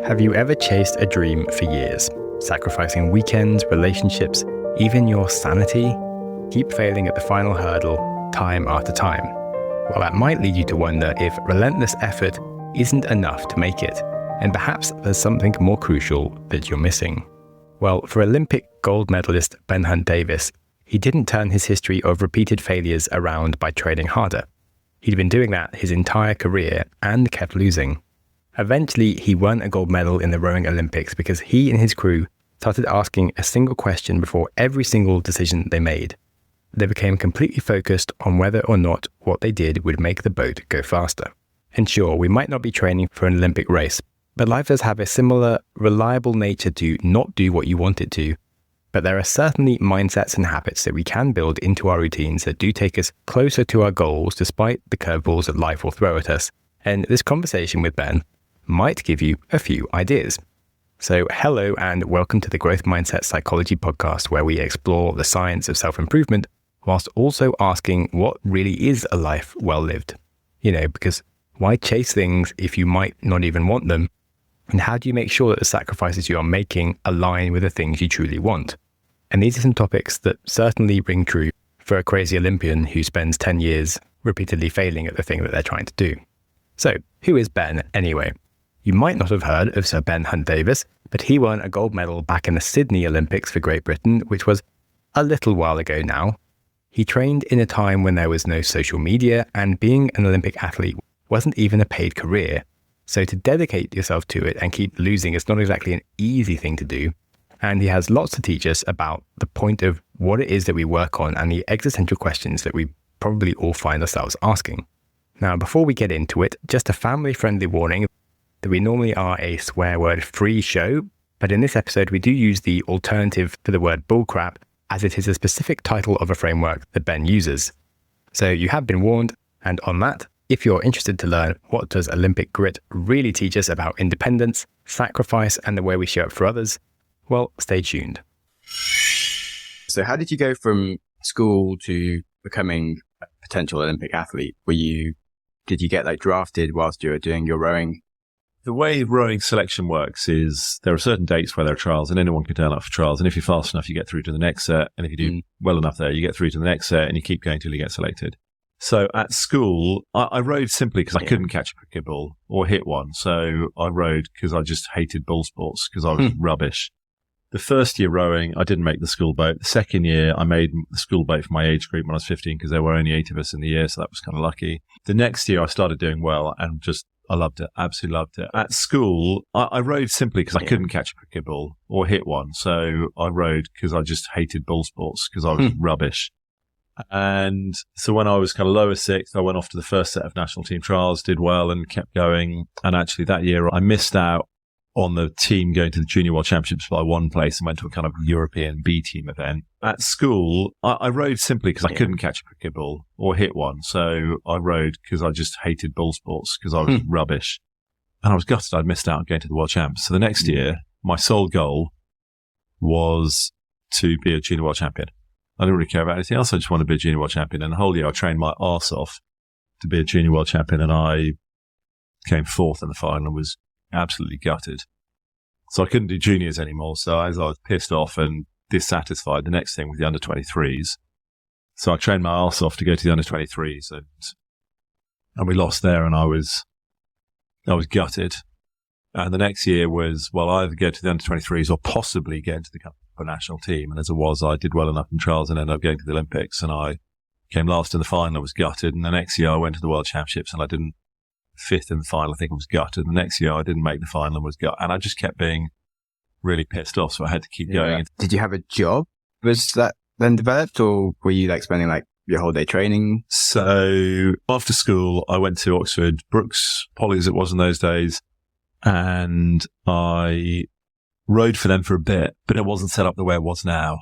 Have you ever chased a dream for years, sacrificing weekends, relationships, even your sanity? Keep failing at the final hurdle, time after time. Well, that might lead you to wonder if relentless effort isn't enough to make it, and perhaps there's something more crucial that you're missing. Well, for Olympic gold medalist Ben Hunt Davis, he didn't turn his history of repeated failures around by training harder. He'd been doing that his entire career and kept losing. Eventually, he won a gold medal in the rowing Olympics because he and his crew started asking a single question before every single decision they made. They became completely focused on whether or not what they did would make the boat go faster. And sure, we might not be training for an Olympic race, but life does have a similar, reliable nature to not do what you want it to. But there are certainly mindsets and habits that we can build into our routines that do take us closer to our goals despite the curveballs that life will throw at us. And this conversation with Ben might give you a few ideas. So hello and welcome to the Growth Mindset Psychology podcast, where we explore the science of self-improvement whilst also asking what really is a life well lived. Because why chase things if you might not even want them? And how do you make sure that the sacrifices you are making align with the things you truly want? And these are some topics that certainly ring true for a crazy Olympian who spends 10 years repeatedly failing at the thing that they're trying to do. So who is Ben anyway? You might not have heard of Sir Ben Hunt Davis, but he won a gold medal back in the Sydney Olympics for Great Britain, which was a little while ago now. He trained in a time when there was no social media, and being an Olympic athlete wasn't even a paid career. So to dedicate yourself to it and keep losing is not exactly an easy thing to do. And he has lots to teach us about the point of what it is that we work on and the existential questions that we probably all find ourselves asking. Now, before we get into it, just a family-friendly warning that we normally are a swear word-free show, but in this episode we do use the alternative to the word bullcrap, as it is a specific title of a framework that Ben uses. So you have been warned, and on that, if you're interested to learn what does Olympic grit really teach us about independence, sacrifice, and the way we show up for others, well, stay tuned. So how did you go from school to becoming a potential Olympic athlete? Did you get drafted whilst you were doing your rowing? The way rowing selection works is there are certain dates where there are trials, and anyone can turn up for trials. And if you're fast enough, you get through to the next set. And if you do well enough there, you get through to the next set, and you keep going till you get selected. So at school, I rowed simply because I couldn't catch a cricket ball or hit one. So I rowed because I just hated ball sports because I was rubbish. The first year rowing, I didn't make the school boat. The second year, I made the school boat for my age group when I was 15 because there were only 8 of us in the year, so that was kind of lucky. The next year, I started doing well and I loved it, absolutely loved it. At school, I rowed simply because I couldn't catch a cricket ball or hit one. So I rowed because I just hated ball sports because I was rubbish. And so when I was kind of lower sixth, I went off to the first set of national team trials, did well and kept going. And actually that year, I missed out on the team going to the Junior World Championships by one place and went to a kind of European B team event. At school, I rowed simply because I couldn't catch a cricket ball or hit one. So I rowed because I just hated ball sports because I was rubbish. And I was gutted I'd missed out on going to the World Champs. So the next year, my sole goal was to be a Junior World Champion. I didn't really care about anything else. I just wanted to be a Junior World Champion. And the whole year I trained my arse off to be a Junior World Champion. And I came fourth in the final and was absolutely gutted. So I couldn't do juniors anymore. So as I was pissed off and dissatisfied, the next thing was the under 23s. So I trained my arse off to go to the under 23s and we lost there and I was gutted. And the next year was, well, either go to the under 23s or possibly get into the national team. And as it was, I did well enough in trials and ended up going to the Olympics and I came last in the final. I was gutted. And the next year I went to the World Championships and I didn't fifth in the final. I think I was gutted. The next year I didn't make the final and was gutted. And I just kept being really pissed off. So I had to keep going. Did you have a job? Was that then developed or were you spending your whole day training? So after school, I went to Oxford, Brooks Poly as it was in those days. And I rowed for them for a bit, but it wasn't set up the way it was now.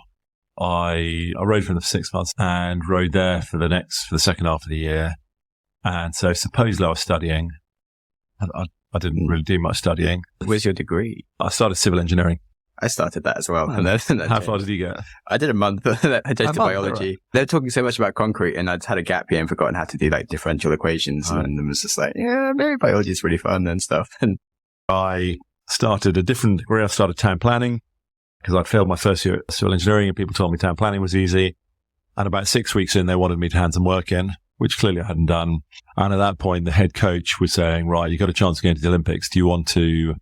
I rowed for them for 6 months and rowed there for the second half of the year. And so supposedly I was studying. I didn't really do much studying. Where's your degree? I started civil engineering. I started that as well. Oh. And then How far did you get? I did a month. I did biology. Right. They were talking so much about concrete and I'd had a gap year and forgotten how to do differential equations. Right. And it was just maybe biology is really fun and stuff. And I started a different career. I started town planning because I'd failed my first year at civil engineering and people told me town planning was easy. And about 6 weeks in, they wanted me to hand some work in, which clearly I hadn't done. And at that point, the head coach was saying, right, you got a chance to go into the Olympics. Do you want to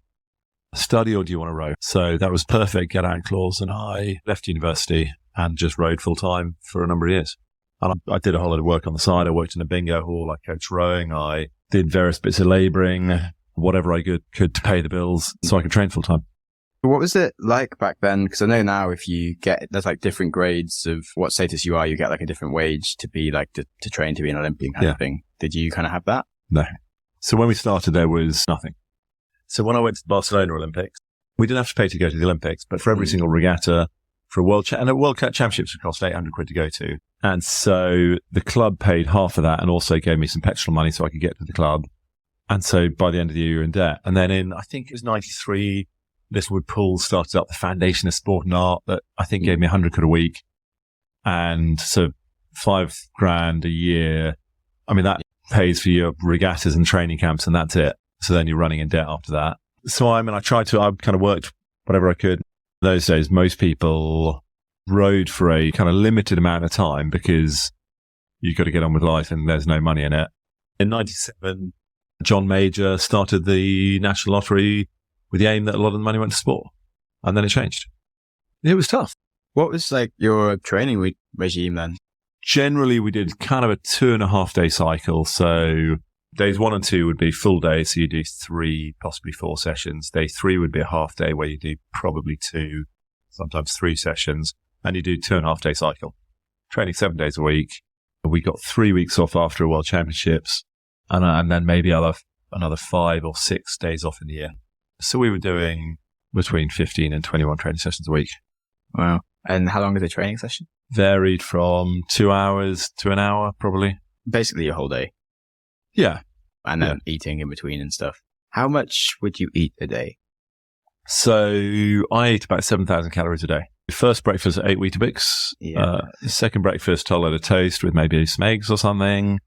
study or do you want to row? So that was perfect get out clause. And I left university and just rowed full time for a number of years. And I did a whole lot of work on the side. I worked in a bingo hall. I coached rowing. I did various bits of labouring, whatever I could to pay the bills so I could train full time. What was it like back then? Because I know now if you get, there's like different grades of what status you are, you get like a different wage to be like, to train to be an Olympian kind of thing. Did you kind of have that? No. So when we started, there was nothing. So when I went to the Barcelona Olympics, we didn't have to pay to go to the Olympics, but for every single regatta, for a and a World Cup Championships would cost 800 quid to go to. And so the club paid half of that and also gave me some petrol money so I could get to the club. And so by the end of the year, you're in debt. And then in, I think it was 93, Littlewood Pool started up the Foundation of Sport and Art that I think gave me 100 quid a week. And so $5,000 a year. I mean, that pays for your regattas and training camps and that's it. So then you're running in debt after that. So I kind of worked whatever I could. In those days, most people rode for a kind of limited amount of time because you've got to get on with life and there's no money in it. In 97, John Major started the National Lottery with the aim that a lot of the money went to sport. And then it changed. It was tough. What was like your training regime then? Generally, we did kind of a 2.5 day cycle. So days 1 and 2 would be full day. So you do 3, possibly 4 sessions. Day 3 would be a half day where you do probably 2, sometimes 3 sessions. And you do 2.5 day cycle. Training 7 days a week. We got 3 weeks off after a World Championships. And then maybe another 5 or 6 days off in the year. So we were doing between 15 and 21 training sessions a week. Wow. And how long is a training session? Varied from 2 hours to an hour, probably. Basically your whole day. Yeah. And then eating in between and stuff. How much would you eat a day? So I ate about 7,000 calories a day. First breakfast, 8 Weetabix. Yeah. Second breakfast, a load of toast with maybe some eggs or something.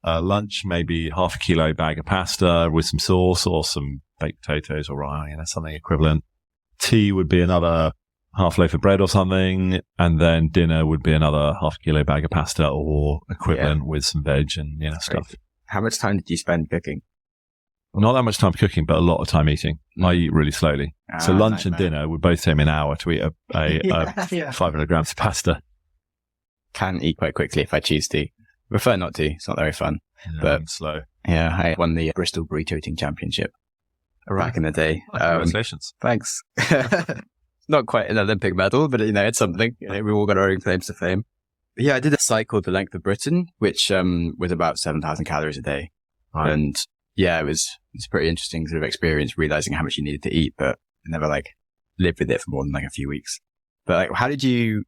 Lunch, maybe half a kilo bag of pasta with some sauce or some baked potatoes or something equivalent. Tea would be another half loaf of bread or something. And then dinner would be another half a kilo bag of pasta or equivalent with some veg and stuff. How much time did you spend cooking? Not that much time cooking, but a lot of time eating. I eat really slowly. So lunch and dinner would both take me an hour to eat a 500 grams of pasta. Can eat quite quickly if I choose to. Prefer not to. It's not very fun. Yeah, but I'm slow. Yeah, I won the Bristol Burrito Eating Championship back in the day. Congratulations. Thanks. Not quite an Olympic medal, but it's something. We all got our own claims to fame. But yeah, I did a cycle the length of Britain, which was about 7,000 calories a day. Right. And yeah, it's a pretty interesting sort of experience, realizing how much you needed to eat, but I never lived with it for more than a few weeks. But how did you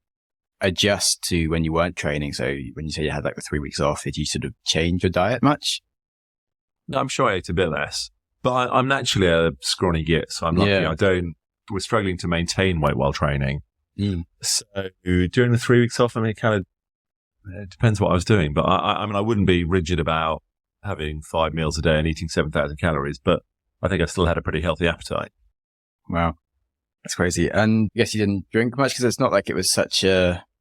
adjust to when you weren't training? So when you say you had the 3 weeks off, did you sort of change your diet much? No, I'm sure I ate a bit less, but I'm naturally a scrawny git, so I'm lucky. We're struggling to maintain weight while training. So during the 3 weeks off, it depends what I was doing, but I wouldn't be rigid about having 5 meals a day and eating 7,000 calories, but I think I still had a pretty healthy appetite. Wow. That's crazy. And I guess you didn't drink much because it's not like it was such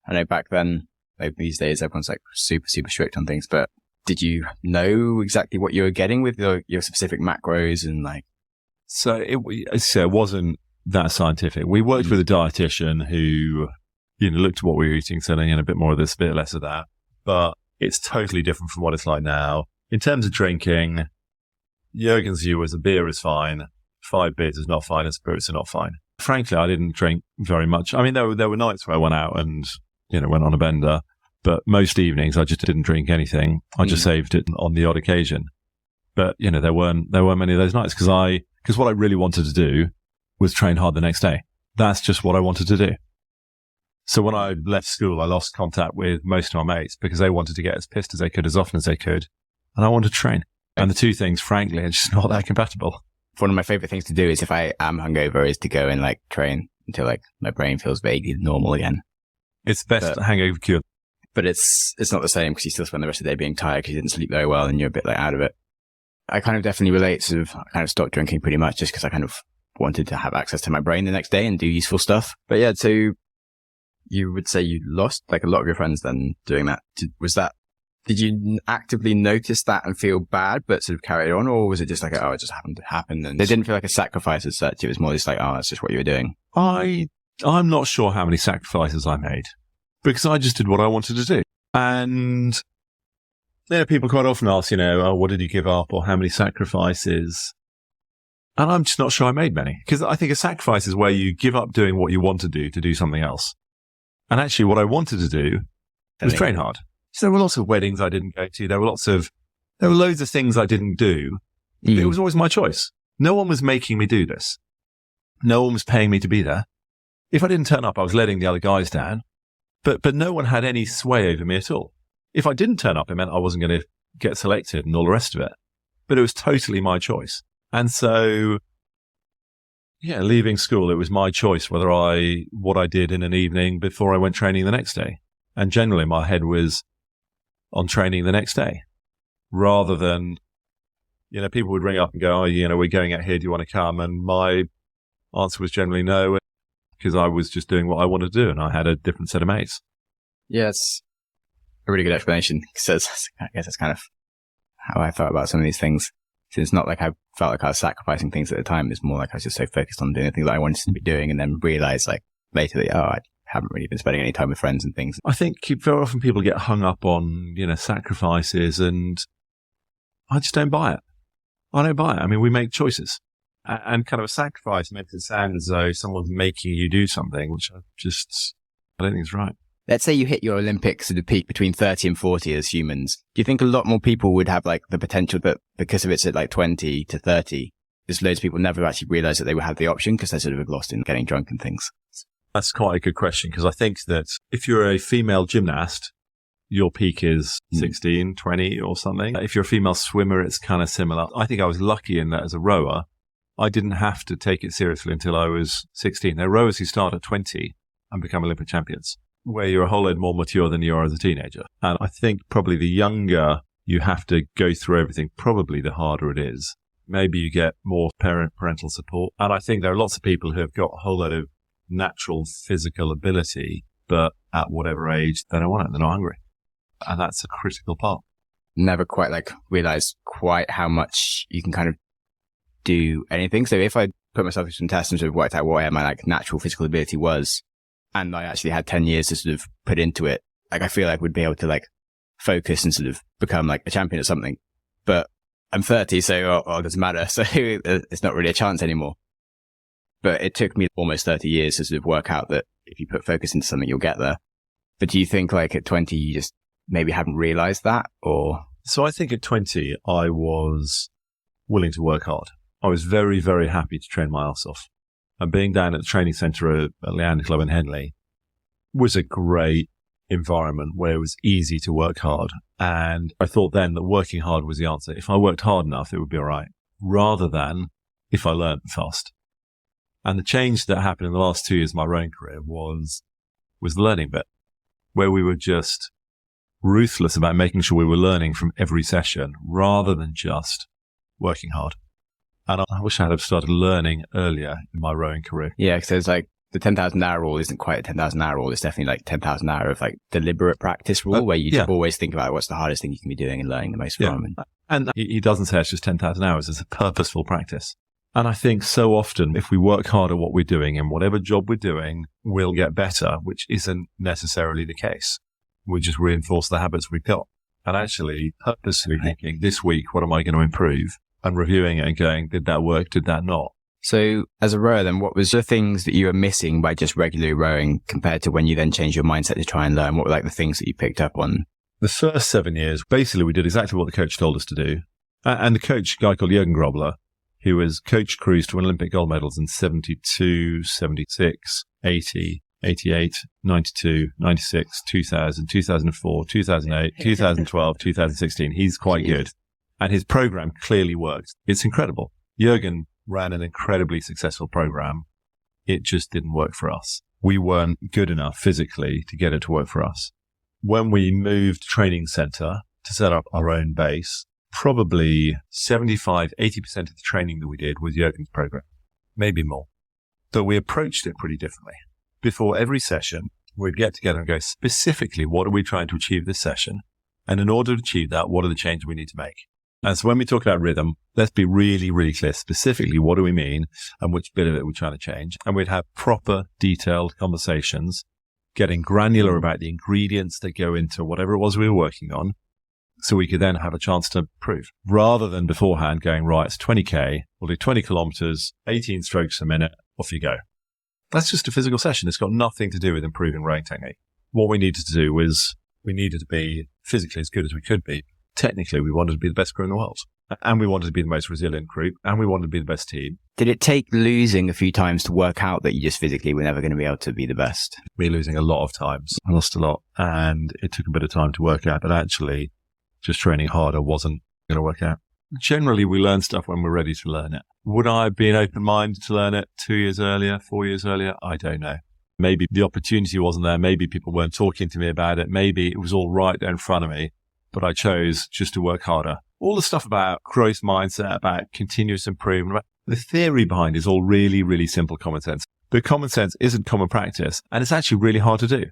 I know back then, these days, everyone's super, super strict on things, but did you know exactly what you were getting with your specific macros and So it wasn't that scientific. We worked with a dietitian who, looked at what we were eating, saying a bit more of this, a bit less of that, but it's totally different from what it's like now. In terms of drinking, Jürgen's view was a beer is fine, 5 beers is not fine, and spirits are not fine. Frankly, I didn't drink very much. I mean, there were nights where I went out and, went on a bender, but most evenings I just didn't drink anything. I just saved it on the odd occasion. But, there weren't many of those nights because what I really wanted to do was train hard the next day. That's just what I wanted to do. So when I left school, I lost contact with most of my mates because they wanted to get as pissed as they could, as often as they could. And I wanted to train. And the two things, frankly, are just not that compatible. One of my favorite things to do is if I am hungover is to go and train until my brain feels vaguely normal again. It's the best hangover cure. But it's not the same because you still spend the rest of the day being tired because you didn't sleep very well and you're a bit out of it. I kind of definitely relate I kind of stopped drinking pretty much just because I kind of wanted to have access to my brain the next day and do useful stuff. But yeah, so you would say you lost like a lot of your friends then doing that. Did you actively notice that and feel bad, but sort of carry on? Or was it just like, oh, it just happened to happen? And it didn't feel like a sacrifice as such. It was more just like, oh, that's just what you were doing. I'm not sure how many sacrifices I made because I just did what I wanted to do. And people quite often ask, oh, what did you give up or how many sacrifices? And I'm just not sure I made many because I think a sacrifice is where you give up doing what you want to do something else. And actually what I wanted to do was train hard. So there were lots of weddings I didn't go to. There were loads of things I didn't do. It was always my choice. No one was making me do this. No one was paying me to be there. If I didn't turn up, I was letting the other guys down. But no one had any sway over me at all. If I didn't turn up, it meant I wasn't going to get selected and all the rest of it. But it was totally my choice. And so, yeah, leaving school, it was my choice what I did in an evening before I went training the next day. And generally my head was on training the next day rather than, people would ring up and go, oh, we're going out here. Do you want to come? And my answer was generally no, because I was just doing what I wanted to do and I had a different set of mates. Yes. A really good explanation. Because I guess that's kind of how I felt about some of these things. So it's not like I felt like I was sacrificing things at the time. It's more like I was just so focused on doing the things that I wanted to be doing and then realized like later that, I haven't really been spending any time with friends and things. I think very often people get hung up on, sacrifices, and I just don't buy it. I don't buy it. I mean, we make choices, and kind of a sacrifice makes it sound as though someone's making you do something, which I don't think is right. Let's say you hit your Olympic sort of peak between 30 and 40 as humans. Do you think a lot more people would have like the potential, but because of it's at like 20 to 30, there's loads of people never actually realize that they would have the option because they're sort of lost in getting drunk and things? That's quite a good question because I think that if you're a female gymnast, your peak is 16, 20 or something. If you're a female swimmer, it's kind of similar. I think I was lucky in that as a rower, I didn't have to take it seriously until I was 16. There are rowers who start at 20 and become Olympic champions, where you're a whole lot more mature than you are as a teenager. And I think probably the younger you have to go through everything, probably the harder it is. Maybe you get more parental support. And I think there are lots of people who have got a whole lot of natural physical ability, but at whatever age, they don't want it. They're not hungry. And that's a critical part. Never quite realized quite how much you can kind of do anything. So if I put myself through some tests and sort of worked out what my natural physical ability was, and I actually had 10 years to sort of put into it, I feel like we'd be able to focus and sort of become a champion at something. But I'm 30, so it doesn't matter. So it's not really a chance anymore. But it took me almost 30 years to sort of work out that if you put focus into something, you'll get there. But do you think at 20, you just maybe haven't realized that, or? So I think at 20, I was willing to work hard. I was very, very happy to train my ass off. And being down at the training centre at Leander Club in Henley was a great environment where it was easy to work hard. And I thought then that working hard was the answer. If I worked hard enough, it would be all right, rather than if I learned fast. And the change that happened in the last 2 years of my rowing career was the learning bit, where we were just ruthless about making sure we were learning from every session rather than just working hard. And I wish I had started learning earlier in my rowing career. Yeah, because there's the 10,000 hour rule isn't quite a 10,000 hour rule. It's definitely 10,000 hour of deliberate practice rule where you always think about what's the hardest thing you can be doing and learning the most from. And he doesn't say it's just 10,000 hours. It's a purposeful practice. And I think so often if we work hard at what we're doing and whatever job we're doing, we'll get better, which isn't necessarily the case. We just reinforce the habits we've got. And actually purposely thinking this week, what am I going to improve? And reviewing it and going, did that work? Did that not? So as a rower then, what was the things that you were missing by just regularly rowing compared to when you then changed your mindset to try and learn? What were the things that you picked up on? The first 7 years, basically we did exactly what the coach told us to do. And the coach, a guy called Jürgen Grobler, who was coach Cruz to win Olympic gold medals in 72, 76, 80, 88, 92, 96, 2000, 2004, 2008, 2012, 2016. He's quite good. And his program clearly worked. It's incredible. Jürgen ran an incredibly successful program. It just didn't work for us. We weren't good enough physically to get it to work for us. When we moved training center to set up our own base, probably 75, 80% of the training that we did was Jürgen's program. maybe more. But we approached it pretty differently. Before every session, we'd get together and go, specifically, what are we trying to achieve this session? And in order to achieve that, what are the changes we need to make? And so when we talk about rhythm, let's be really, really clear. Specifically, what do we mean and which bit of it we're trying to change? And we'd have proper, detailed conversations, getting granular about the ingredients that go into whatever it was we were working on, so we could then have a chance to improve, rather than beforehand going, right, it's 20K, we'll do 20 kilometers, 18 strokes a minute, off you go. That's just a physical session. It's got nothing to do with improving rowing technique. What we needed to do was we needed to be physically as good as we could be. Technically, we wanted to be the best crew in the world. And we wanted to be the most resilient group. And we wanted to be the best team. Did it take losing a few times to work out that you just physically were never going to be able to be the best? We were losing a lot of times. I lost a lot. And it took a bit of time to work out that actually just training harder wasn't going to work out. Generally, we learn stuff when we're ready to learn it. Would I have been open-minded to learn it 2 years earlier, 4 years earlier? I don't know. Maybe the opportunity wasn't there. Maybe people weren't talking to me about it. Maybe it was all right there in front of me, but I chose just to work harder. All the stuff about growth mindset, about continuous improvement, the theory behind it is all really, really simple common sense. But common sense isn't common practice, and it's actually really hard to do.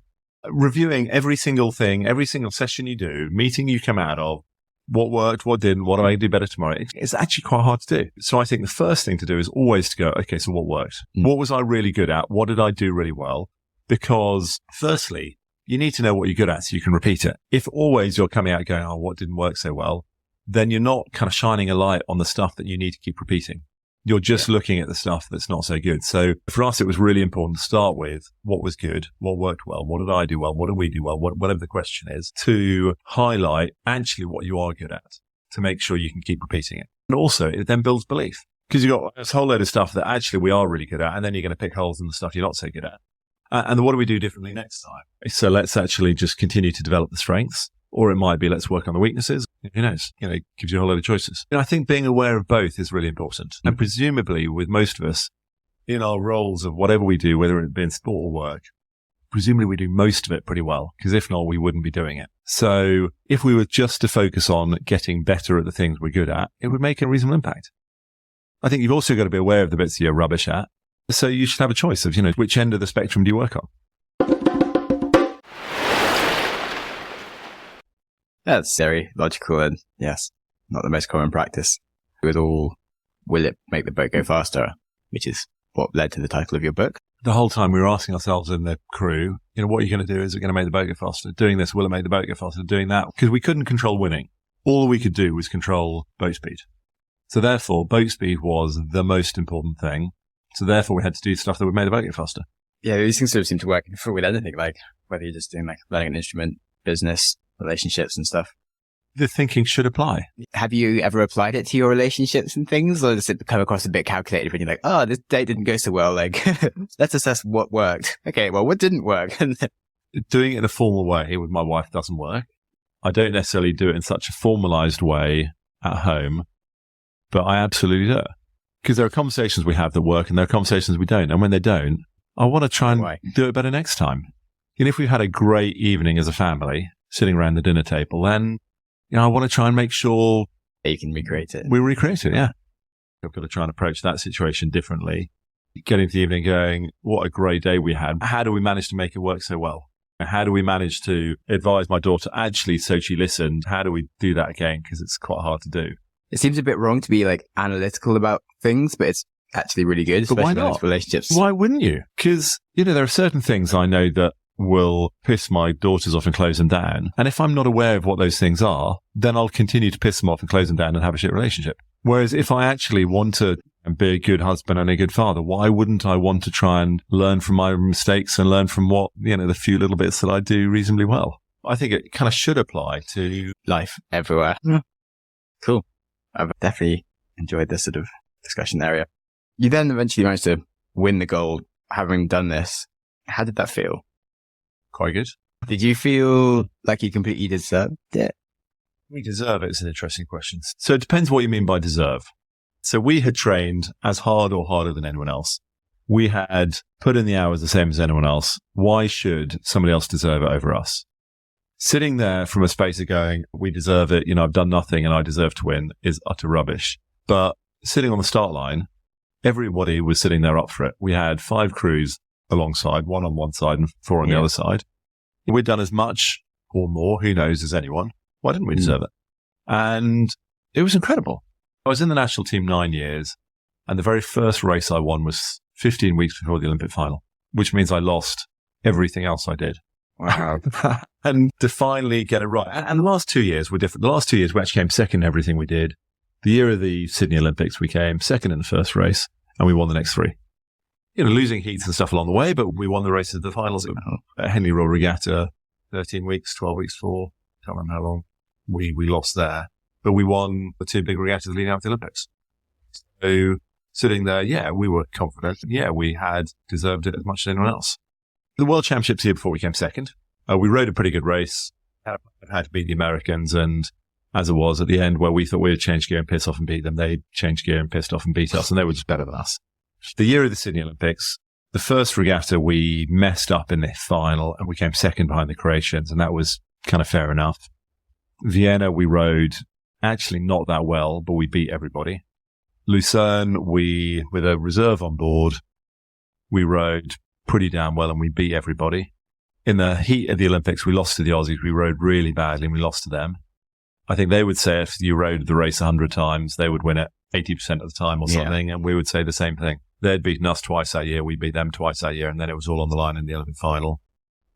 Reviewing every single thing, every single session you do, meeting you come out of, what worked, what didn't, what do I do better tomorrow? It's actually quite hard to do. So I think the first thing to do is always to go, okay, so what worked? What was I really good at? What did I do really well? Because firstly, you need to know what you're good at so you can repeat it. If always you're coming out going, oh, what didn't work so well, then you're not kind of shining a light on the stuff that you need to keep repeating. You're just looking at the stuff that's not so good. So for us, it was really important to start with what was good, what worked well, what did I do well, what did we do well, whatever the question is, to highlight actually what you are good at, to make sure you can keep repeating it. And also, it then builds belief, because you've got this whole load of stuff that actually we are really good at, and then you're going to pick holes in the stuff you're not so good at. And what do we do differently next time? So let's actually just continue to develop the strengths, or it might be let's work on the weaknesses. Who knows? It gives you a whole load of choices. I think being aware of both is really important. And presumably with most of us in our roles of whatever we do, whether it be in sport or work, presumably we do most of it pretty well, because if not, we wouldn't be doing it. So if we were just to focus on getting better at the things we're good at, it would make a reasonable impact. I think you've also got to be aware of the bits you're rubbish at. So you should have a choice of, which end of the spectrum do you work on? That's very logical and, yes, not the most common practice. With all, will it make the boat go faster? Which is what led to the title of your book. The whole time we were asking ourselves in the crew, what are you going to do? Is it going to make the boat go faster? Doing this, will it make the boat go faster? Doing that? Because we couldn't control winning. All we could do was control boat speed. So therefore, boat speed was the most important thing. So therefore, we had to do stuff that would make the boat go faster. Yeah, these things sort of seem to work with anything, like whether you're just doing like learning an instrument, business, relationships and stuff. The thinking should apply. Have you ever applied it to your relationships and things, or does it come across a bit calculated when you're like, oh, this date didn't go so well, like, let's assess what worked. Okay, well, what didn't work? Doing it in a formal way with my wife doesn't work. I don't necessarily do it in such a formalized way at home, but I absolutely do it. Because there are conversations we have that work and there are conversations we don't. And when they don't, I want to try and do it better next time. If we've had a great evening as a family, sitting around the dinner table, then, I want to try and make sure you can recreate it. We recreate it, yeah. I've got to try and approach that situation differently. Getting to the evening going, what a great day we had. How do we manage to make it work so well? How do we manage to advise my daughter actually so she listened? How do we do that again? Because it's quite hard to do. It seems a bit wrong to be like analytical about things, but it's actually really good, especially in those relationships. Why wouldn't you? Because, there are certain things I know that will piss my daughters off and close them down. And if I'm not aware of what those things are, then I'll continue to piss them off and close them down and have a shit relationship. Whereas if I actually want to be a good husband and a good father, why wouldn't I want to try and learn from my mistakes and learn from what, the few little bits that I do reasonably well? I think it kind of should apply to life everywhere. Yeah. Cool. I've definitely enjoyed this sort of discussion area. You then eventually managed to win the gold. Having done this, how did that feel? Quite good. Did you feel like you completely deserved it? We deserve it. It's an interesting question. So it depends what you mean by deserve. So we had trained as hard or harder than anyone else. We had put in the hours the same as anyone else. Why should somebody else deserve it over us? Sitting there from a space of going, we deserve it, I've done nothing and I deserve to win, is utter rubbish. But sitting on the start line everybody was sitting there up for it. We had 5 crews alongside, 1 on one side and 4 on the other side. We'd done as much or more, who knows, as anyone. Why didn't we deserve it? And it was incredible. I was in the national team 9 years, and the very first race I won was 15 weeks before the Olympic final, which means I lost everything else I did. Wow. And to finally get it right. And the last 2 years were different. The last 2 years, we actually came second in everything we did. The year of the Sydney Olympics, we came second in the first race, and we won the next 3. Losing heats and stuff along the way, but we won the races of the finals at Henley Royal Regatta, 13 weeks, 12 weeks, 4, can't remember how long. We lost there, but we won the 2 big regattas leading up to the Olympics. So sitting there, we were confident. We had deserved it as much as anyone else. The World Championships here before we came second. We rode a pretty good race, had to beat the Americans, and as it was at the end where we thought we'd change gear and piss off and beat them, they changed gear and pissed off and beat us, and they were just better than us. The year of the Sydney Olympics, the first regatta, we messed up in the final and we came second behind the Croatians, and that was kind of fair enough. Vienna, we rode actually not that well, but we beat everybody. Lucerne, with a reserve on board, we rode pretty damn well and we beat everybody. In the heat of the Olympics, we lost to the Aussies. We rode really badly and we lost to them. I think they would say if you rode the race 100 times, they would win it 80% of the time or something, and we would say the same thing. They'd beaten us twice that year, we beat them twice that year, and then it was all on the line in the Olympic final.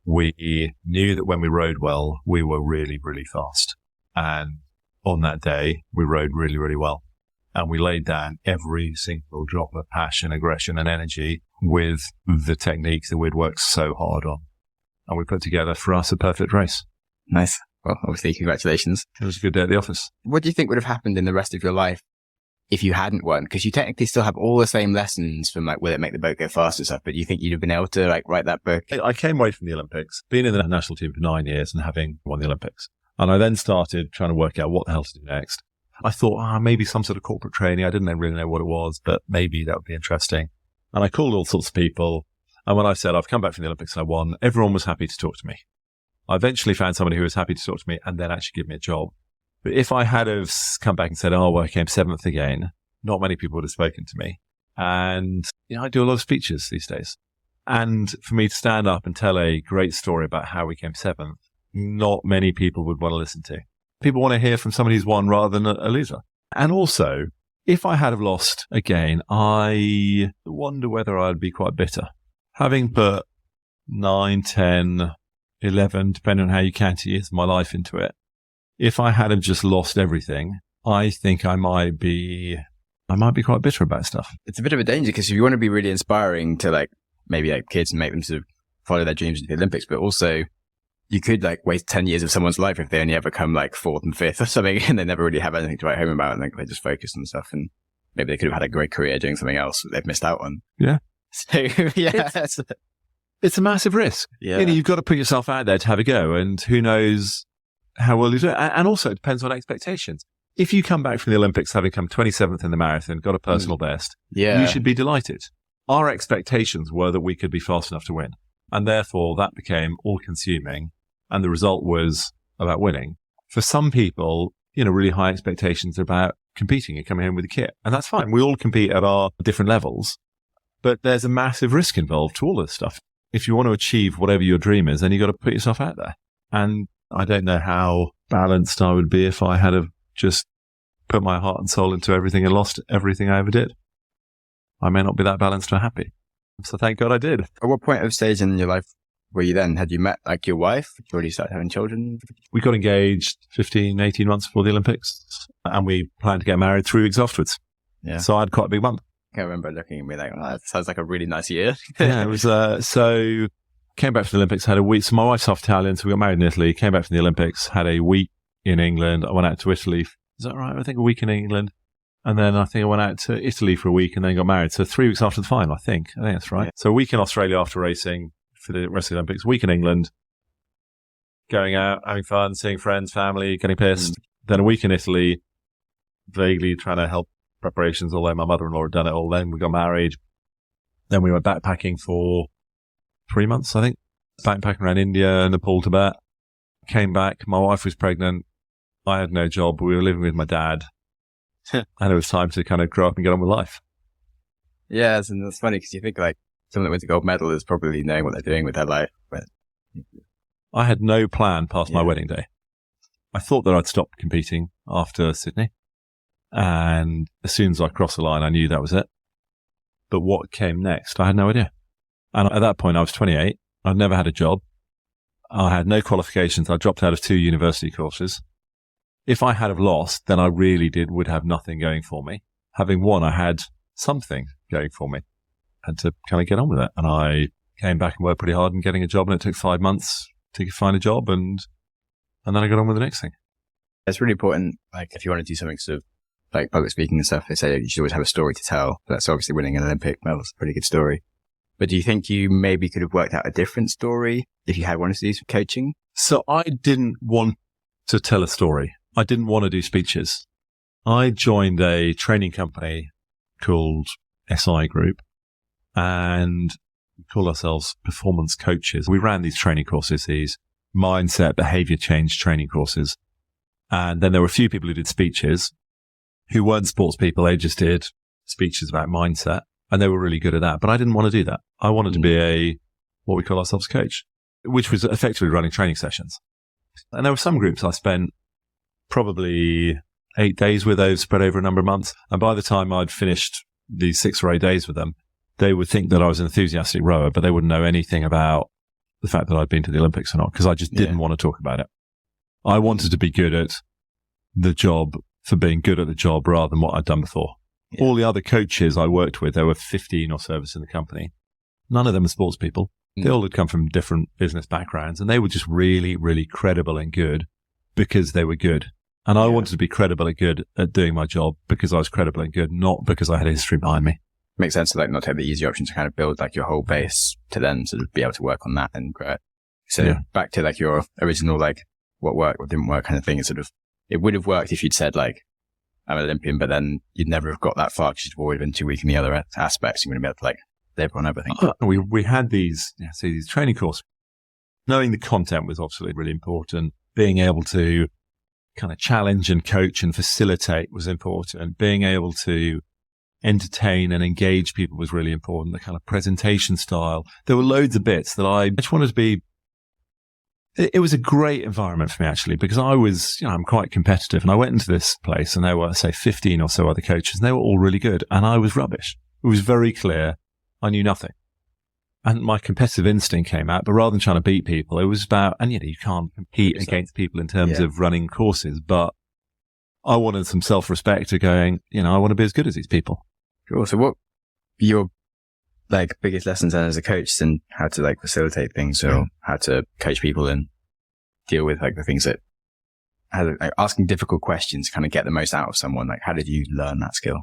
We knew that when we rode well, we were really, really fast. And on that day, we rode really, really well. And we laid down every single drop of passion, aggression, and energy with the techniques that we'd worked so hard on. And we put together, for us, a perfect race. Nice. Well, obviously, congratulations. It was a good day at the office. What do you think would have happened in the rest of your life if you hadn't won? Because you technically still have all the same lessons from will it make the boat go fast and stuff, but do you think you'd have been able to write that book? I came away from the Olympics, being in the national team for 9 years and having won the Olympics. And I then started trying to work out what the hell to do next. I thought, maybe some sort of corporate training. I didn't really know what it was, but maybe that would be interesting. And I called all sorts of people. And when I said I've come back from the Olympics and I won, everyone was happy to talk to me. I eventually found somebody who was happy to talk to me and then actually give me a job. But if I had have come back and said, I came 7th again, not many people would have spoken to me. And, I do a lot of speeches these days. And for me to stand up and tell a great story about how we came 7th, not many people would want to listen to. People want to hear from somebody who's won rather than a loser. And also, if I had have lost again, I wonder whether I'd be quite bitter. Having put 9, 10, 11, depending on how you count years of my life into it, if I had have just lost everything, I think I might be quite bitter about stuff. It's a bit of a danger because if you want to be really inspiring to maybe kids and make them sort of follow their dreams into the Olympics, but also you could waste 10 years of someone's life if they only ever come 4th and 5th or something and they never really have anything to write home about and they just focus on stuff, and maybe they could have had a great career doing something else that they've missed out on. Yeah. So, yeah. It's a massive risk. Yeah. You've got to put yourself out there to have a go, and who knows how well you do it. And also it depends on expectations. If you come back from the Olympics having come 27th in the marathon, got a personal best, you should be delighted. Our expectations were that we could be fast enough to win. And therefore that became all-consuming. And the result was about winning. For some people, really high expectations about competing and coming in with a kit. And that's fine. We all compete at our different levels. But there's a massive risk involved to all this stuff. If you want to achieve whatever your dream is, then you've got to put yourself out there. And I don't know how balanced I would be if I had just put my heart and soul into everything and lost everything I ever did. I may not be that balanced or happy. So thank God I did. At what point of stage in your life were you then? Had you met your wife? Had you already started having children? We got engaged 15, 18 months before the Olympics, and we planned to get married 3 weeks afterwards. Yeah. So I had quite a big month. I remember looking at me that sounds like a really nice year. Yeah, it was, so came back from the Olympics, had a week. So my wife's half Italian, so we got married in Italy, came back from the Olympics, had a week in England. I went out to Italy. Is that right? I think a week in England. And then I think I went out to Italy for a week and then got married. So 3 weeks after the final, I think that's right. Yeah. So a week in Australia after racing for the rest of the Olympics, week in England, going out, having fun, seeing friends, family, getting pissed. Then a week in Italy, vaguely trying to help preparations, although my mother-in-law had done it all. Then we got married. Then we went backpacking for 3 months, I think. Backpacking around India, Nepal, Tibet. Came back. My wife was pregnant. I had no job. We were living with my dad. And it was time to kind of grow up and get on with life. Yeah, and that's funny because you think like someone that wins a gold medal is probably knowing what they're doing with their life. But I had no plan past my wedding day. I thought that I'd stop competing after Sydney. And as soon as I crossed the line, I knew that was it. But what came next, I had no idea. And at that point, I was 28. I'd never had a job. I had no qualifications. I dropped out of 2 university courses. If I had have lost, then I really would have nothing going for me. Having won, I had something going for me. I had to kind of get on with it. And I came back and worked pretty hard in getting a job, and it took 5 months to find a job, and then I got on with the next thing. It's really important, like if you want to do something sort of like public speaking and stuff, they say you should always have a story to tell. That's obviously winning an Olympic medal is a pretty good story. But do you think you maybe could have worked out a different story if you had wanted to do some coaching? So I didn't want to tell a story. I didn't want to do speeches. I joined a training company called SI Group, and we call ourselves performance coaches. We ran these training courses, these mindset, behavior change training courses. And then there were a few people who did speeches who weren't sports people. They just did speeches about mindset, and they were really good at that. But I didn't want to do that. I wanted to be what we call ourselves coach, which was effectively running training sessions. And there were some groups I spent probably 8 days with those spread over a number of months. And by the time I'd finished these 6 or 8 days with them, they would think that I was an enthusiastic rower, but they wouldn't know anything about the fact that I'd been to the Olympics or not, because I just didn't want to talk about it. I wanted to be good at the job for being good at the job rather than what I'd done before. Yeah. All the other coaches I worked with, there were 15 or so of us in the company. None of them were sports people. They all had come from different business backgrounds, and they were just really, really credible and good because they were good. And I wanted to be credible and good at doing my job because I was credible and good, not because I had a history behind me. Makes sense to like not take the easy option to kind of build like your whole base to then sort of be able to work on that and grow it. So back to like your original, like what worked, what didn't work kind of thing. It's sort of, it would have worked if you'd said like, I'm an Olympian, but then you'd never have got that far because you'd always been too weak in the other aspects. You wouldn't be able to like live on everything. We had these training courses. Knowing the content was obviously really important. Being able to kind of challenge and coach and facilitate was important. Being able to entertain and engage people was really important. The kind of presentation style. There were loads of bits that I just wanted to be. It was a great environment for me, actually, because I was, I'm quite competitive, and I went into this place and there were, say, 15 or so other coaches, and they were all really good, and I was rubbish. It was very clear I knew nothing. And my competitive instinct came out, but rather than trying to beat people, it was about, and you can't compete against people in terms of running courses, but I wanted some self-respect to going, I want to be as good as these people. Cool. So what your like biggest lessons then as a coach and how to like facilitate things or how to coach people and deal with like the things that like asking difficult questions, kind of get the most out of someone. Like how did you learn that skill?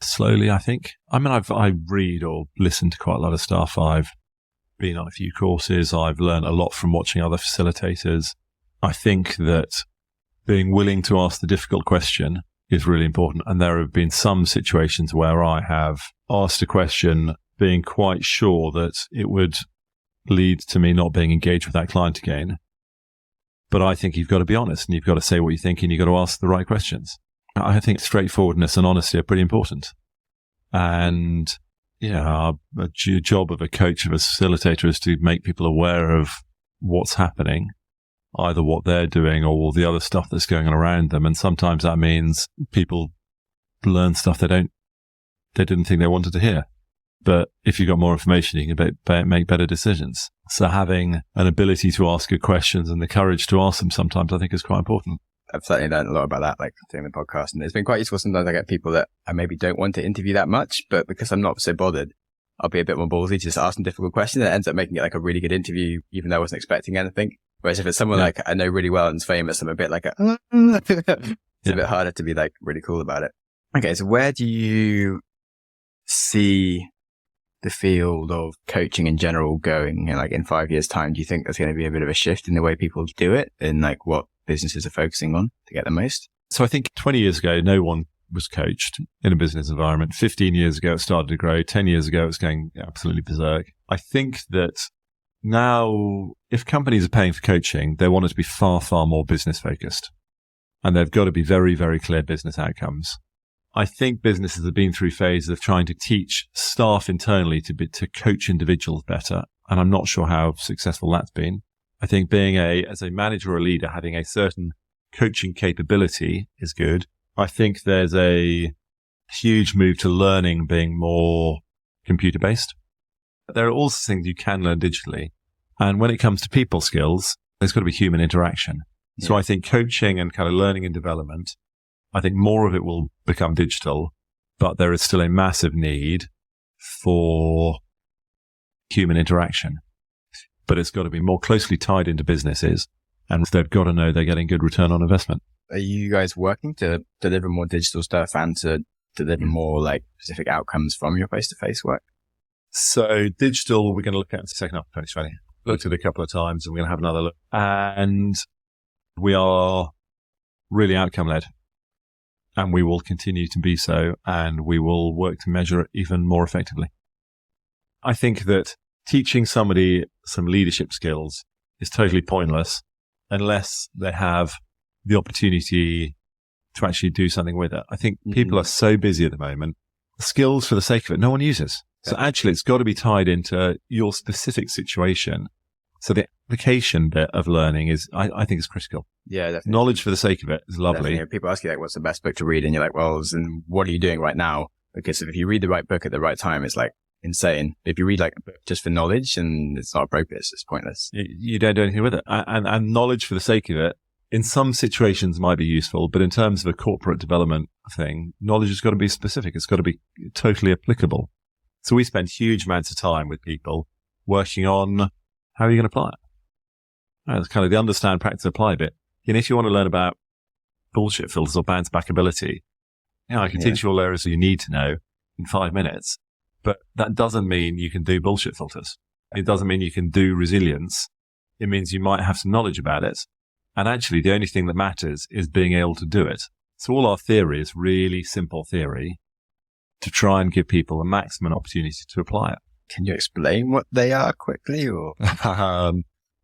Slowly, I think. I mean, I read or listen to quite a lot of stuff. I've been on a few courses. I've learned a lot from watching other facilitators. I think that being willing to ask the difficult question is really important. And there have been some situations where I have asked a question being quite sure that it would lead to me not being engaged with that client again. But I think you've got to be honest and you've got to say what you think and you've got to ask the right questions. I think straightforwardness and honesty are pretty important. And a job of a coach, of a facilitator is to make people aware of what's happening, either what they're doing or all the other stuff that's going on around them. And sometimes that means people learn stuff they didn't think they wanted to hear. But if you've got more information, you can make better decisions. So having an ability to ask good questions and the courage to ask them sometimes, I think, is quite important. I've certainly learned a lot about that, like doing the podcast. And it's been quite useful. Sometimes I get people that I maybe don't want to interview that much, but because I'm not so bothered, I'll be a bit more ballsy to just ask them difficult questions. And it ends up making it like a really good interview, even though I wasn't expecting anything. Whereas if it's someone like I know really well and's famous, I'm a bit like, it's a bit harder to be like really cool about it. Okay. So where do you see the field of coaching in general going like in 5 years' time? Do you think there's going to be a bit of a shift in the way people do it and like what businesses are focusing on to get the most? So I think 20 years ago, no one was coached in a business environment. 15 years ago, it started to grow. 10 years ago, it was going absolutely berserk. I think that now, if companies are paying for coaching, they want it to be far, far more business focused. And they've got to be very, very clear business outcomes. I think businesses have been through phases of trying to teach staff internally to coach individuals better. And I'm not sure how successful that's been. I think as a manager or a leader, having a certain coaching capability is good. I think there's a huge move to learning being more computer-based. There are also things you can learn digitally. And when it comes to people skills, there's got to be human interaction. Yeah. So I think coaching and kind of learning and development, I think more of it will become digital, but there is still a massive need for human interaction. But it's got to be more closely tied into businesses, and they've got to know they're getting good return on investment. Are you guys working to deliver more digital stuff and to deliver more like specific outcomes from your face-to-face work? So digital, we're going to look at in the second half of 2020. Looked at it a couple of times and we're going to have another look. And we are really outcome-led. And we will continue to be so, and we will work to measure it even more effectively. I think that teaching somebody some leadership skills is totally pointless unless they have the opportunity to actually do something with it. I think people are so busy at the moment. Skills for the sake of it, no one uses. So actually, it's got to be tied into your specific situation. So the application bit of learning I think is critical. Yeah, definitely. Knowledge for the sake of it is lovely. Definitely. People ask you like, what's the best book to read? And you're like, well, and what are you doing right now? Because if you read the right book at the right time, it's like insane. If you read like a book just for knowledge and it's not appropriate, it's just pointless. You don't do anything with it. And knowledge for the sake of it, in some situations might be useful, but in terms of a corporate development thing, knowledge has got to be specific. It's got to be totally applicable. So we spend huge amounts of time with people working on how are you going to apply it. That's kind of the understand, practice, apply bit. And if you want to learn about bullshit filters or bounce back ability, I can teach you all areas you need to know in 5 minutes, but that doesn't mean you can do bullshit filters. It doesn't mean you can do resilience. It means you might have some knowledge about it. And actually, the only thing that matters is being able to do it. So all our theory is really simple theory to try and give people a maximum opportunity to apply it. Can you explain what they are quickly? Or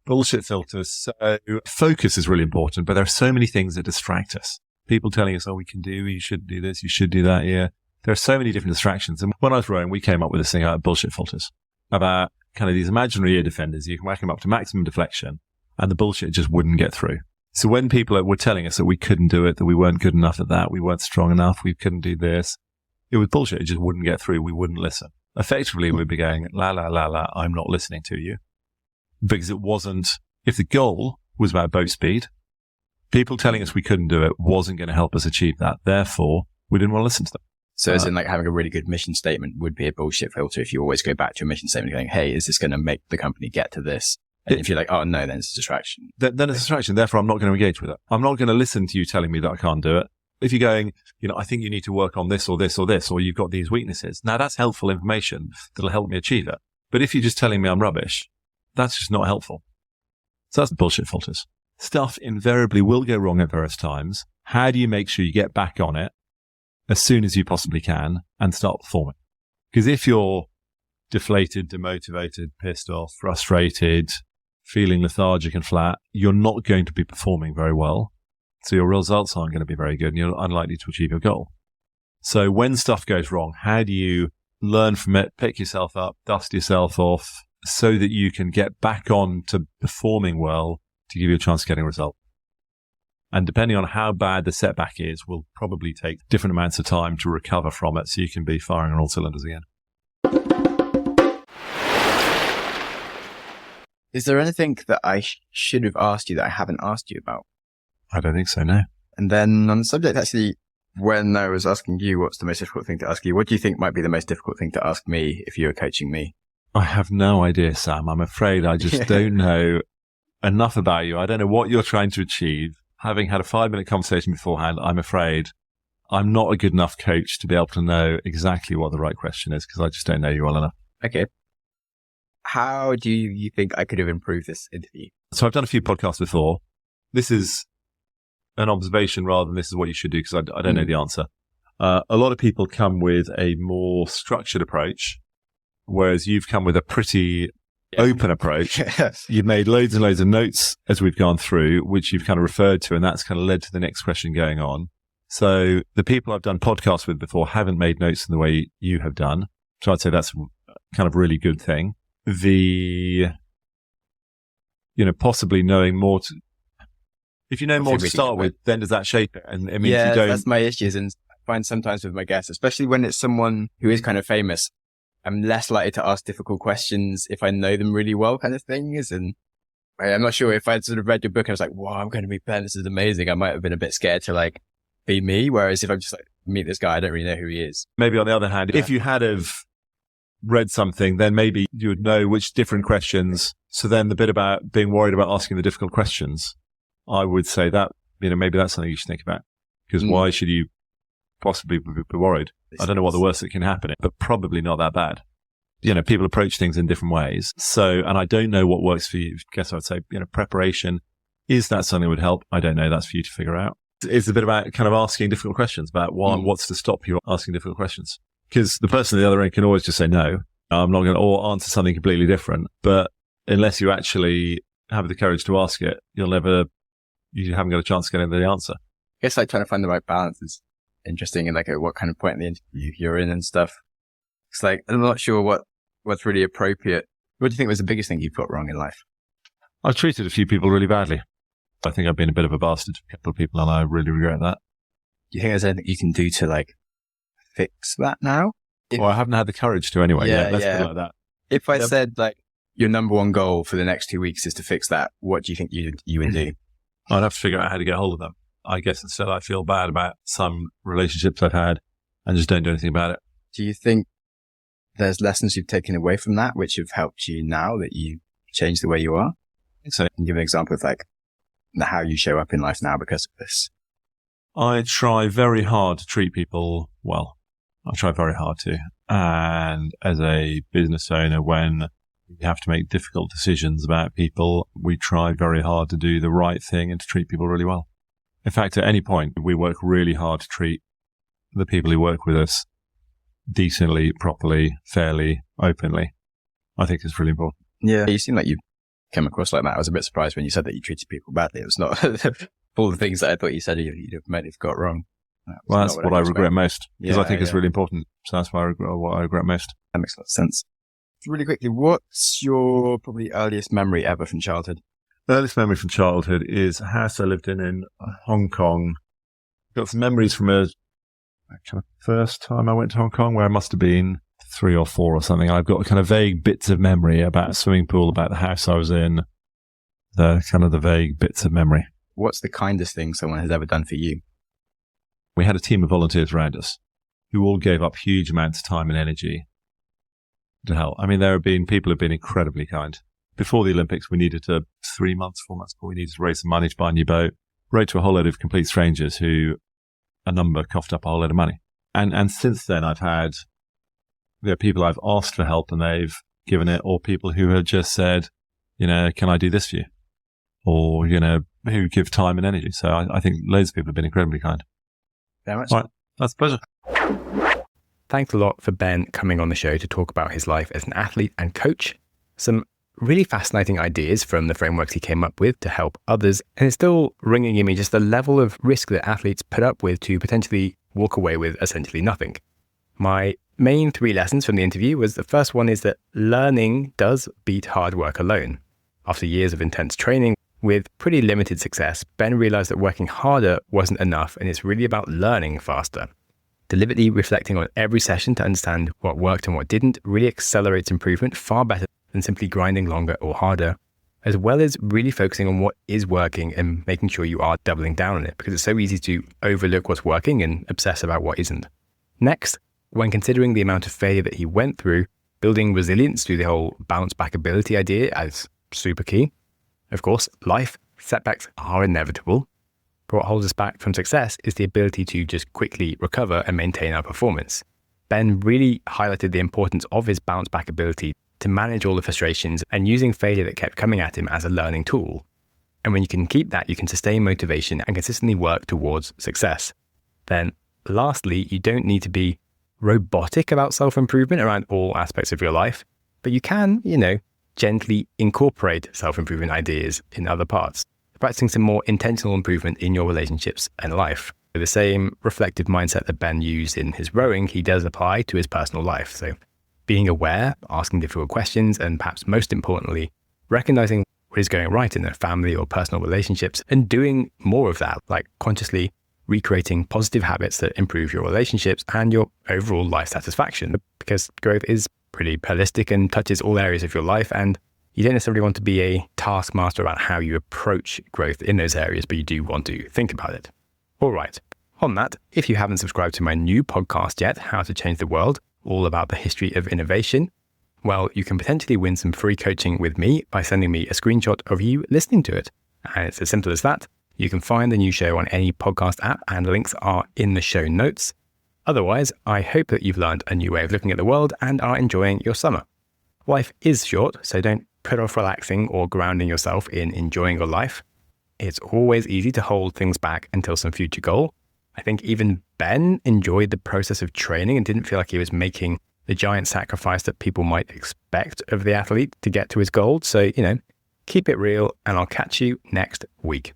bullshit filters. So focus is really important, but there are so many things that distract us. People telling us, you should do this, you should do that. Yeah. There are so many different distractions. And when I was rowing, we came up with this thing about bullshit filters, about kind of these imaginary ear defenders. You can whack them up to maximum deflection and the bullshit just wouldn't get through. So when people were telling us that we couldn't do it, that we weren't good enough at that, we weren't strong enough, we couldn't do this, it was bullshit. It just wouldn't get through. We wouldn't listen. Effectively, we'd be going, la, la, la, la, I'm not listening to you. Because it wasn't, if the goal was about boat speed, people telling us we couldn't do it wasn't going to help us achieve that. Therefore, we didn't want to listen to them. So as in like having a really good mission statement would be a bullshit filter if you always go back to your mission statement going, hey, is this going to make the company get to this? And if you're like, oh no, then it's a distraction. Then it's a distraction. Therefore, I'm not going to engage with it. I'm not going to listen to you telling me that I can't do it. If you're going, I think you need to work on this or this or this, or you've got these weaknesses. Now that's helpful information that'll help me achieve it. But if you're just telling me I'm rubbish, that's just not helpful. So that's bullshit filters. Stuff invariably will go wrong at various times. How do you make sure you get back on it as soon as you possibly can and start performing? Because if you're deflated, demotivated, pissed off, frustrated, feeling lethargic and flat, you're not going to be performing very well. So your results aren't going to be very good and you're unlikely to achieve your goal. So when stuff goes wrong, how do you learn from it, pick yourself up, dust yourself off so that you can get back on to performing well to give you a chance of getting a result? And depending on how bad the setback is, will probably take different amounts of time to recover from it so you can be firing on all cylinders again. Is there anything that I should have asked you that I haven't asked you about? I don't think so, no. And then on the subject, actually, when I was asking you what's the most difficult thing to ask you, what do you think might be the most difficult thing to ask me if you were coaching me? I have no idea, Sam. I'm afraid I just don't know enough about you. I don't know what you're trying to achieve. Having had a 5-minute conversation beforehand, I'm afraid I'm not a good enough coach to be able to know exactly what the right question is because I just don't know you well enough. Okay. How do you think I could have improved this interview? So I've done a few podcasts before. This is an observation rather than this is what you should do because I don't know the answer. A lot of people come with a more structured approach, whereas you've come with a pretty open approach. You've made loads and loads of notes as we've gone through, which you've kind of referred to, and that's kind of led to the next question going on. So the people I've done podcasts with before haven't made notes in the way you have done. So I'd say that's kind of a really good thing. Possibly knowing more if you know more to start with, then does that shape it? And it means you don't. That's my issues. And I find sometimes with my guests, especially when it's someone who is kind of famous, I'm less likely to ask difficult questions if I know them really well, kind of things. And I'm not sure if I'd sort of read your book and I was like, wow, I'm going to be Ben. This is amazing. I might have been a bit scared to like be me. Whereas if I'm just like, meet this guy, I don't really know who he is. Maybe on the other hand, if you had have read something, then maybe you would know which different questions. So then the bit about being worried about asking the difficult questions, I would say that, maybe that's something you should think about. Because why should you possibly be worried? I don't know what the worst that can happen is, but probably not that bad. People approach things in different ways. So, and I don't know what works for you. I guess I'd say, preparation. Is that something that would help? I don't know. That's for you to figure out. It's a bit about kind of asking difficult questions about what's to stop you asking difficult questions. Because the person at the other end can always just say, no, I'm not going to, or answer something completely different. But unless you actually have the courage to ask it, you haven't got a chance of getting the answer. I guess like trying to find the right balance is interesting and like at what kind of point in the interview you're in and stuff. It's like, I'm not sure what's really appropriate. What do you think was the biggest thing you've got wrong in life? I've treated a few people really badly. I think I've been a bit of a bastard to a couple of people and I really regret that. Do you think there's anything you can do to like fix that now? Well, I haven't had the courage to anyway. Yeah, let's put it like that. If I said like your number one goal for the next 2 weeks is to fix that, what do you think you would do? I'd have to figure out how to get hold of them. I guess instead I feel bad about some relationships I've had and just don't do anything about it. Do you think there's lessons you've taken away from that which have helped you now that you changed the way you are? So can you give an example of like how you show up in life now because of this? I try very hard to treat people well. I try very hard to. And as a business owner, when we have to make difficult decisions about people, we try very hard to do the right thing and to treat people really well. In fact, at any point, we work really hard to treat the people who work with us decently, properly, fairly, openly. I think it's really important. Yeah. You seem like you came across like that. I was a bit surprised when you said that you treated people badly. It was not all the things that I thought you said you'd have got wrong. Well, that's what I regret most because I think it's really important. So that's what I regret most. That makes a lot of sense. Really quickly, what's your probably earliest memory ever from childhood? Earliest memory from childhood is a house I lived in Hong Kong. Got some memories from a kind of first time I went to Hong Kong where I must have been 3 or 4 or something. I've got kind of vague bits of memory about a swimming pool, about the house I was in, the vague bits of memory. What's the kindest thing someone has ever done for you? We had a team of volunteers around us who all gave up huge amounts of time and energy to help. I mean, there have been people who have been incredibly kind. Before the Olympics, we needed 4 months before we needed to raise some money to buy a new boat. Wrote to a whole load of complete strangers who a number coughed up a whole load of money. And since then, I've had people I've asked for help and they've given it, or people who have just said, can I do this for you? Or, who give time and energy. So I think loads of people have been incredibly kind. Very much. All right. That's a pleasure. Thanks a lot for Ben coming on the show to talk about his life as an athlete and coach. Some really fascinating ideas from the frameworks he came up with to help others. And it's still ringing in me just the level of risk that athletes put up with to potentially walk away with essentially nothing. My main 3 lessons from the interview was the first one is that learning does beat hard work alone. After years of intense training with pretty limited success, Ben realized that working harder wasn't enough and it's really about learning faster. Deliberately reflecting on every session to understand what worked and what didn't really accelerates improvement far better than simply grinding longer or harder, as well as really focusing on what is working and making sure you are doubling down on it because it's so easy to overlook what's working and obsess about what isn't. Next, when considering the amount of failure that he went through, building resilience through the whole bounce back ability idea as super key. Of course, life setbacks are inevitable, but what holds us back from success is the ability to just quickly recover and maintain our performance. Ben really highlighted the importance of his bounce back ability to manage all the frustrations and using failure that kept coming at him as a learning tool. And when you can keep that, you can sustain motivation and consistently work towards success. Then lastly, you don't need to be robotic about self-improvement around all aspects of your life, but you can, gently incorporate self-improvement ideas in other parts, practicing some more intentional improvement in your relationships and life. The same reflective mindset that Ben used in his rowing, he does apply to his personal life. So being aware, asking difficult questions, and perhaps most importantly, recognizing what is going right in their family or personal relationships and doing more of that, like consciously recreating positive habits that improve your relationships and your overall life satisfaction, because growth is pretty holistic and touches all areas of your life. And you don't necessarily want to be a taskmaster about how you approach growth in those areas, but you do want to think about it. All right. On that, if you haven't subscribed to my new podcast yet, How to Change the World, all about the history of innovation, well, you can potentially win some free coaching with me by sending me a screenshot of you listening to it. And it's as simple as that. You can find the new show on any podcast app and links are in the show notes. Otherwise, I hope that you've learned a new way of looking at the world and are enjoying your summer. Life is short, so don't put off relaxing or grounding yourself in enjoying your life. It's always easy to hold things back until some future goal. I think even Ben enjoyed the process of training and didn't feel like he was making the giant sacrifice that people might expect of the athlete to get to his goal. So, keep it real, and I'll catch you next week.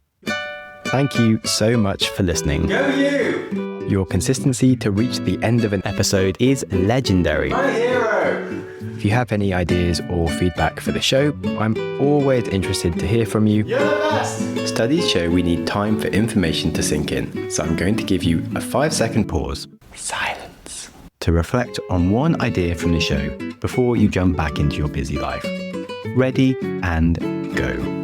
Thank you so much for listening. Go you! Your consistency to reach the end of an episode is legendary. My hero! If you have any ideas or feedback for the show, I'm always interested to hear from you. You're the best! Studies show we need time for information to sink in, so I'm going to give you a 5-second pause. Silence. To reflect on one idea from the show before you jump back into your busy life. Ready and go.